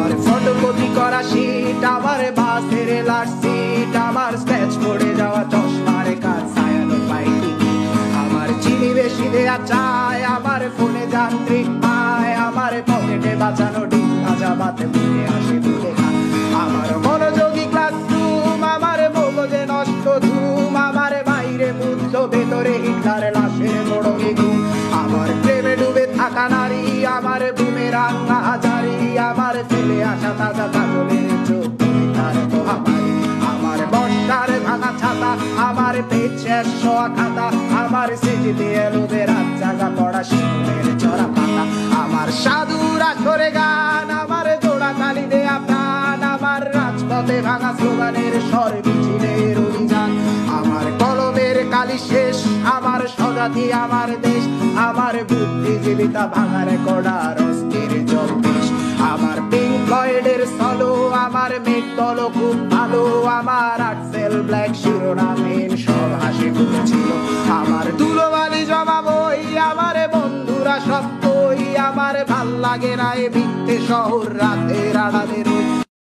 আমার ফটোকপি করা শীট, আমার বাসের লাস্ট সিট, আমার স্ক্র্যাচ পড়ে যাওয়া চশমার কাজ ছায়ানো পাইনি, আমার চিনি বেশি দেয়া চায়, আমার ফোনে যান্ত্রিক পায়, আমার পকেটে বাঁচানো ডিম ভাজা বাতে মুখে আসে তুলে খা, আমার মনোযোগী ক্লাসরুম, আমার মগজে নষ্ট ধুম, আমার বাইরে মুগ্ধ ভেতরে হিটলার লাশের মোড়কে ঘুম, আমার প্রেমে ডুবে থাকা নারী, আমার বুমেরাং হাজারি, আমার ফেলে আসা তাজা কাজলের চোখ তার মহামারী, আমার বর্ষার ভাঙা ছাতা, আমার পেট শেষ হওয়া খাতা, আমার স্মৃতিতে এলোদের রাত জাগা পড়া শিশুদের চড়া পাতা, আমার সাধুর আসরে গান, আমার জোড়া তালি দেয়া প্রাণ, আমার রাজপথে ভাঙা স্লোগানের স্বর মিছিলের অভিযান, আমার কলমের কালি শেষ, আমার স্বজাতি আমার দেশ, আমার বুদ্ধিজীবিতা ভাঙার কড়ার অস্থির জলবেশ, আমার পিঙ্ক ফ্লয়েডের সলো, আমার মেট দল খুব ভালো, আমার আর্টসেল ব্ল্যাক শিরোনামহীন সব হাসি খুঁজছিল, আমার ধুলোবালি জমা বই, আমার বন্ধুরা সত্যই, আমার ভাল লাগে না এ মিথ্যে শহর রাতের আড়ালের